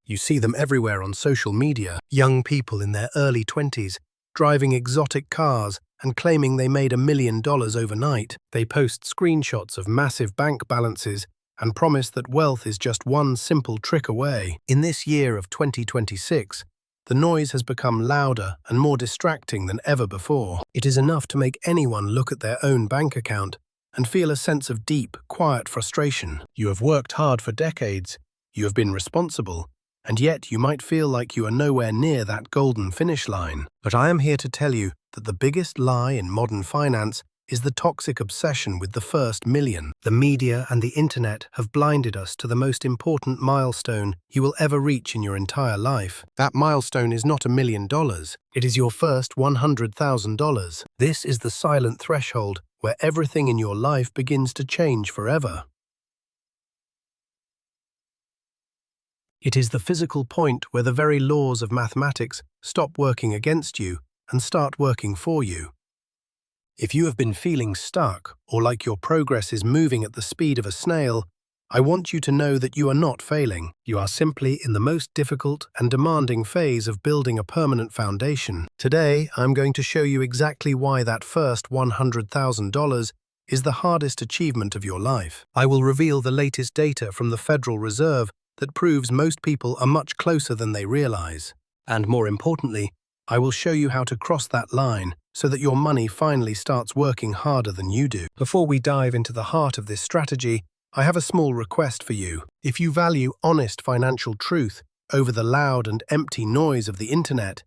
You see them everywhere on social media. Young people in their early 20s, driving exotic cars and claiming they made $1 million overnight. They post screenshots of massive bank balances and promise that wealth is just one simple trick away. In this year of 2026, the noise has become louder and more distracting than ever before. It is enough to make anyone look at their own bank account and feel a sense of deep, quiet frustration. You have worked hard for decades, you have been responsible, and yet you might feel like you are nowhere near that golden finish line. But I am here to tell you that the biggest lie in modern finance is the toxic obsession with the first million. The media and the internet have blinded us to the most important milestone you will ever reach in your entire life. That milestone is not $1 million. It is your first $100,000. This is the silent threshold where everything in your life begins to change forever. It is the physical point where the very laws of mathematics stop working against you and start working for you. If you have been feeling stuck or like your progress is moving at the speed of a snail, I want you to know that you are not failing. You are simply in the most difficult and demanding phase of building a permanent foundation. Today, I'm going to show you exactly why that first $100,000 is the hardest achievement of your life. I will reveal the latest data from the Federal Reserve that proves most people are much closer than they realize. And more importantly, I will show you how to cross that line so that your money finally starts working harder than you do. Before we dive into the heart of this strategy, I have a small request for you. If you value honest financial truth over the loud and empty noise of the internet,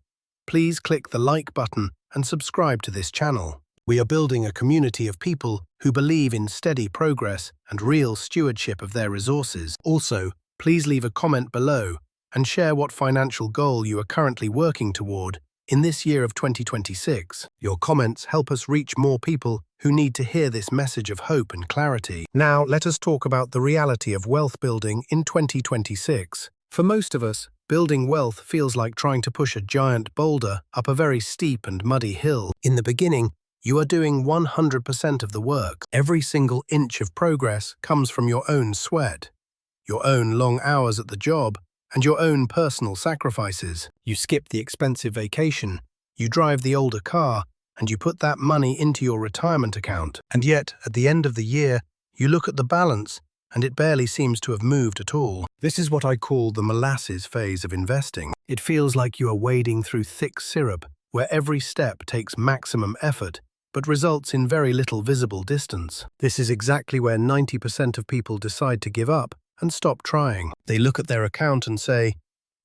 please click the like button and subscribe to this channel. We are building a community of people who believe in steady progress and real stewardship of their resources. Also, please leave a comment below and share what financial goal you are currently working toward in this year of 2026. Your comments help us reach more people who need to hear this message of hope and clarity. Now, let us talk about the reality of wealth building in 2026. For most of us, building wealth feels like trying to push a giant boulder up a very steep and muddy hill. In the beginning, you are doing 100% of the work. Every single inch of progress comes from your own sweat, your own long hours at the job, and your own personal sacrifices. You skip the expensive vacation, you drive the older car, and you put that money into your retirement account. And yet, at the end of the year, you look at the balance, and it barely seems to have moved at all. This is what I call the molasses phase of investing. It feels like you are wading through thick syrup, where every step takes maximum effort, but results in very little visible distance. This is exactly where 90% of people decide to give up and stop trying. They look at their account and say,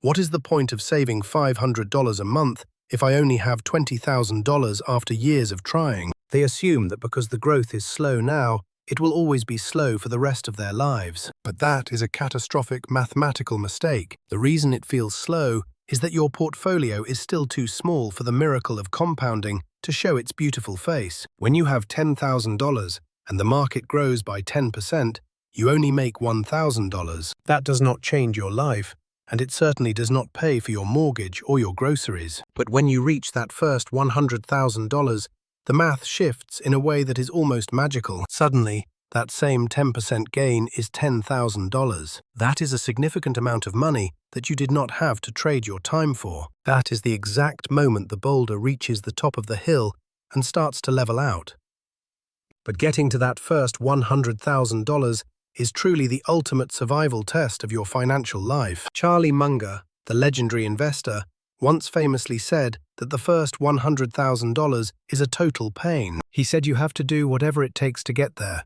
what is the point of saving $500 a month if I only have $20,000 after years of trying? They assume that because the growth is slow now, it will always be slow for the rest of their lives. But that is a catastrophic mathematical mistake. The reason it feels slow is that your portfolio is still too small for the miracle of compounding to show its beautiful face. When you have $10,000 and the market grows by 10%, you only make $1,000. That does not change your life, and it certainly does not pay for your mortgage or your groceries. But when you reach that first $100,000, the math shifts in a way that is almost magical. Suddenly, that same 10% gain is $10,000. That is a significant amount of money that you did not have to trade your time for. That is the exact moment the boulder reaches the top of the hill and starts to level out. But getting to that first $100,000 is truly the ultimate survival test of your financial life. Charlie Munger, the legendary investor, once famously said that the first $100,000 is a total pain. He said you have to do whatever it takes to get there,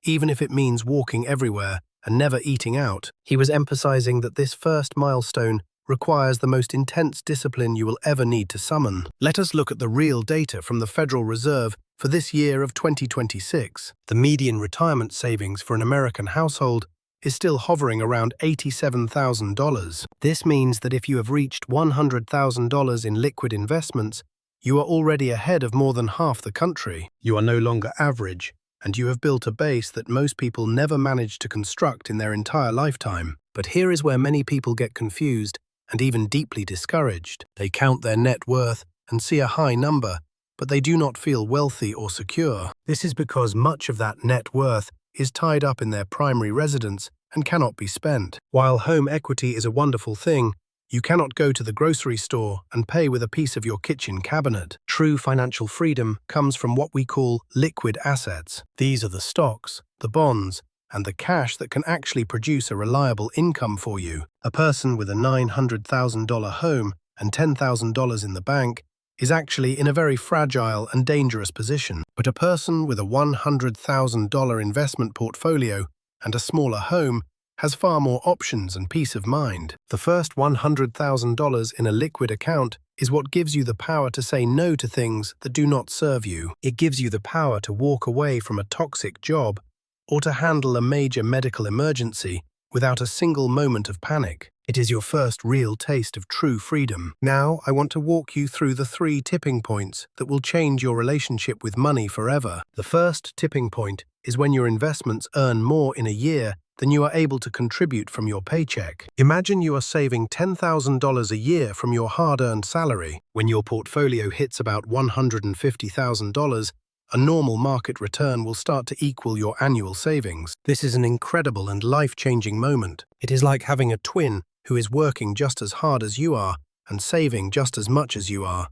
even if it means walking everywhere and never eating out. He was emphasizing that this first milestone requires the most intense discipline you will ever need to summon. Let us look at the real data from the Federal Reserve for this year of 2026. The median retirement savings for an American household is still hovering around $87,000. This means that if you have reached $100,000 in liquid investments, you are already ahead of more than half the country. You are no longer average, and you have built a base that most people never managed to construct in their entire lifetime. But here is where many people get confused and even deeply discouraged. They count their net worth and see a high number, but they do not feel wealthy or secure. This is because much of that net worth is tied up in their primary residence and cannot be spent. While home equity is a wonderful thing, you cannot go to the grocery store and pay with a piece of your kitchen cabinet. True financial freedom comes from what we call liquid assets. These are the stocks, the bonds, and the cash that can actually produce a reliable income for you. A person with a $900,000 home and $10,000 in the bank is actually in a very fragile and dangerous position. But a person with a $100,000 investment portfolio and a smaller home has far more options and peace of mind. The first $100,000 in a liquid account is what gives you the power to say no to things that do not serve you. It gives you the power to walk away from a toxic job or to handle a major medical emergency without a single moment of panic. It is your first real taste of true freedom. Now, I want to walk you through the 3 tipping points that will change your relationship with money forever. The first tipping point is when your investments earn more in a year than you are able to contribute from your paycheck. Imagine you are saving $10,000 a year from your hard-earned salary. When your portfolio hits about $150,000, a normal market return will start to equal your annual savings. This is an incredible and life-changing moment. It is like having a twin who is working just as hard as you are and saving just as much as you are.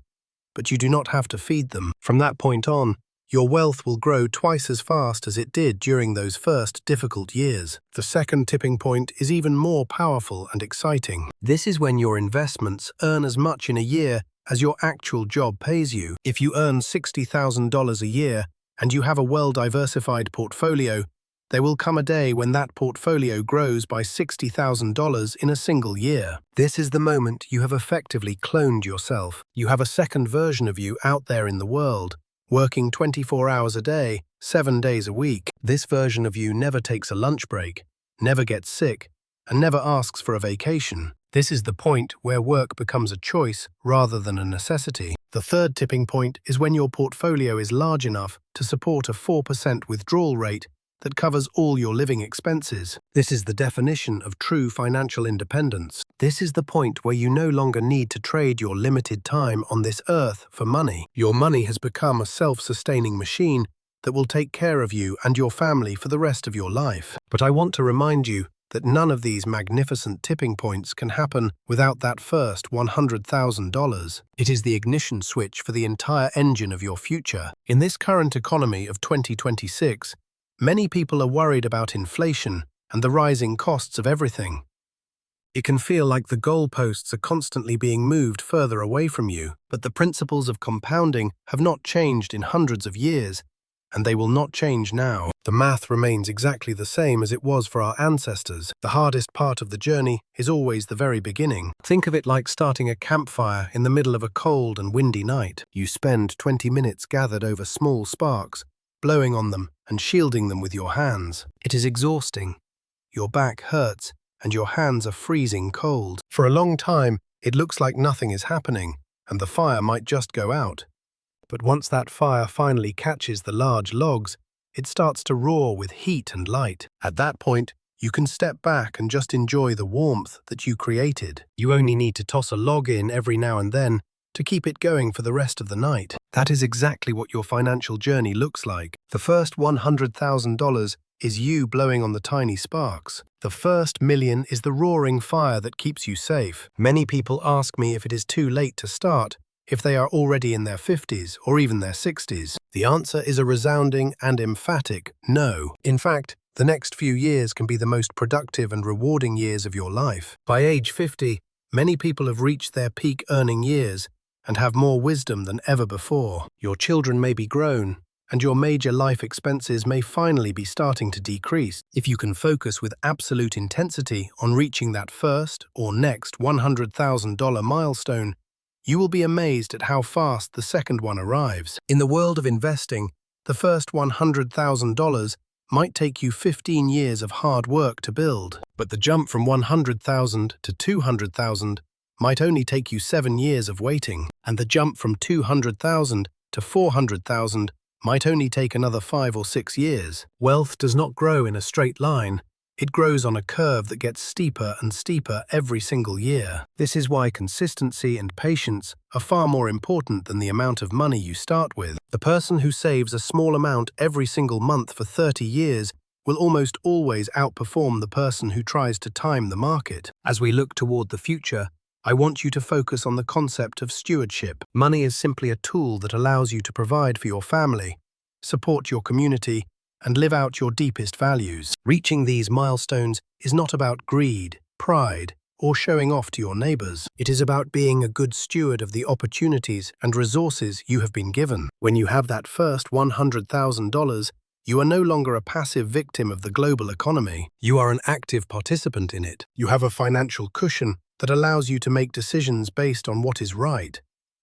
But you do not have to feed them. From that point on, your wealth will grow twice as fast as it did during those first difficult years. The second tipping point is even more powerful and exciting. This is when your investments earn as much in a year as your actual job pays you. If you earn $60,000 a year and you have a well-diversified portfolio, there will come a day when that portfolio grows by $60,000 in a single year. This is the moment you have effectively cloned yourself. You have a second version of you out there in the world, working 24 hours a day, 7 days a week. This version of you never takes a lunch break, never gets sick, and never asks for a vacation. This is the point where work becomes a choice rather than a necessity. The third tipping point is when your portfolio is large enough to support a 4% withdrawal rate that covers all your living expenses. This is the definition of true financial independence. This is the point where you no longer need to trade your limited time on this earth for money. Your money has become a self-sustaining machine that will take care of you and your family for the rest of your life. But I want to remind you that none of these magnificent tipping points can happen without that first $100,000. It is the ignition switch for the entire engine of your future. In this current economy of 2026, many people are worried about inflation and the rising costs of everything. It can feel like the goalposts are constantly being moved further away from you, but the principles of compounding have not changed in hundreds of years, and they will not change now. The math remains exactly the same as it was for our ancestors. The hardest part of the journey is always the very beginning. Think of it like starting a campfire in the middle of a cold and windy night. You spend 20 minutes gathered over small sparks, blowing on them and shielding them with your hands. It is exhausting. Your back hurts and your hands are freezing cold. For a long time, it looks like nothing is happening and the fire might just go out. But once that fire finally catches the large logs, it starts to roar with heat and light. At that point, you can step back and just enjoy the warmth that you created. You only need to toss a log in every now and then to keep it going for the rest of the night. That is exactly what your financial journey looks like. The first $100,000 is you blowing on the tiny sparks. The first million is the roaring fire that keeps you safe. Many people ask me if it is too late to start, if they are already in their 50s or even their 60s. The answer is a resounding and emphatic no. In fact, the next few years can be the most productive and rewarding years of your life. By age 50, many people have reached their peak earning years and have more wisdom than ever before. Your children may be grown, and your major life expenses may finally be starting to decrease. If you can focus with absolute intensity on reaching that first or next $100,000 milestone, you will be amazed at how fast the second one arrives. In the world of investing, the first $100,000 might take you 15 years of hard work to build, but the jump from $100,000 to $200,000 might only take you 7 years of waiting, and the jump from $200,000 to $400,000 might only take another 5 or 6 years. Wealth does not grow in a straight line. It grows on a curve that gets steeper and steeper every single year. This is why consistency and patience are far more important than the amount of money you start with. The person who saves a small amount every single month for 30 years will almost always outperform the person who tries to time the market. As we look toward the future, I want you to focus on the concept of stewardship. Money is simply a tool that allows you to provide for your family, support your community, and live out your deepest values. Reaching these milestones is not about greed, pride, or showing off to your neighbors. It is about being a good steward of the opportunities and resources you have been given. When you have that first $100,000, you are no longer a passive victim of the global economy. You are an active participant in it. You have a financial cushion that allows you to make decisions based on what is right,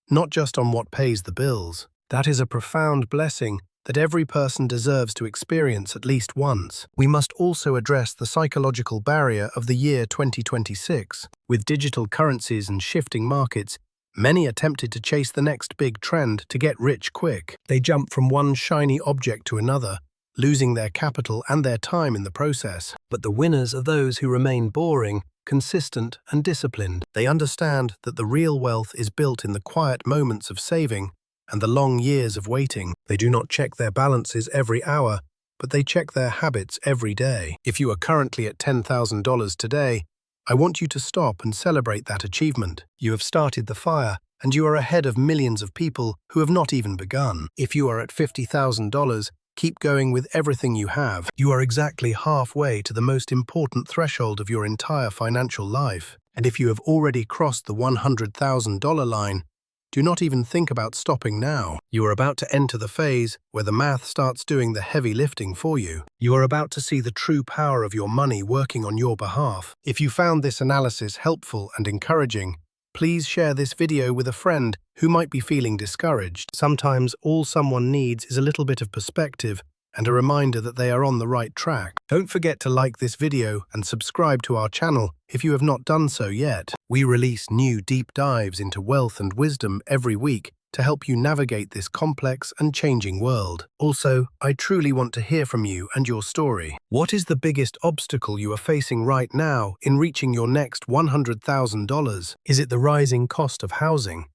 not just on what pays the bills. That is a profound blessing that every person deserves to experience at least once. We must also address the psychological barrier of the year 2026. With digital currencies and shifting markets, many are tempted to chase the next big trend to get rich quick. They jump from one shiny object to another, losing their capital and their time in the process. But the winners are those who remain boring, consistent, and disciplined. They understand that the real wealth is built in the quiet moments of saving and the long years of waiting. They do not check their balances every hour, but they check their habits every day. If you are currently at $10,000 today, I want you to stop and celebrate that achievement. You have started the fire, and you are ahead of millions of people who have not even begun. If you are at $50,000, keep going with everything you have. You are exactly halfway to the most important threshold of your entire financial life. And if you have already crossed the $100,000 line, do not even think about stopping now. You are about to enter the phase where the math starts doing the heavy lifting for you. You are about to see the true power of your money working on your behalf. If you found this analysis helpful and encouraging, please share this video with a friend who might be feeling discouraged. Sometimes all someone needs is a little bit of perspective and a reminder that they are on the right track. Don't forget to like this video and subscribe to our channel if you have not done so yet. We release new deep dives into wealth and wisdom every week to help you navigate this complex and changing world. Also, I truly want to hear from you and your story. What is the biggest obstacle you are facing right now in reaching your next $100,000? Is it the rising cost of housing?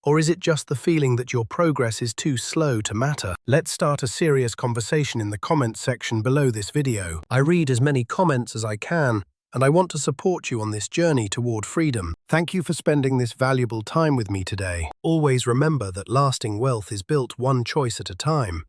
Or is it just the feeling that your progress is too slow to matter? Let's start a serious conversation in the comments section below this video. I read as many comments as I can, and I want to support you on this journey toward freedom. Thank you for spending this valuable time with me today. Always remember that lasting wealth is built one choice at a time,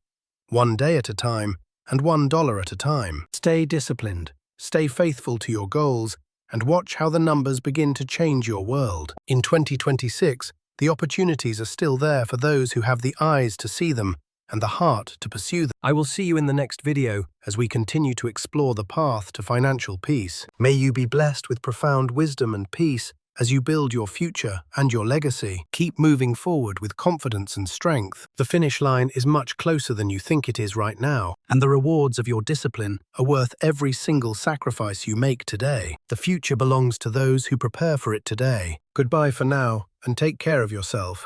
one day at a time, and $1 at a time. Stay disciplined, stay faithful to your goals, and watch how the numbers begin to change your world. In 2026, the opportunities are still there for those who have the eyes to see them and the heart to pursue them. I will see you in the next video as we continue to explore the path to financial peace. May you be blessed with profound wisdom and peace as you build your future and your legacy. Keep moving forward with confidence and strength. The finish line is much closer than you think it is right now, and the rewards of your discipline are worth every single sacrifice you make today. The future belongs to those who prepare for it today. Goodbye for now, and take care of yourself.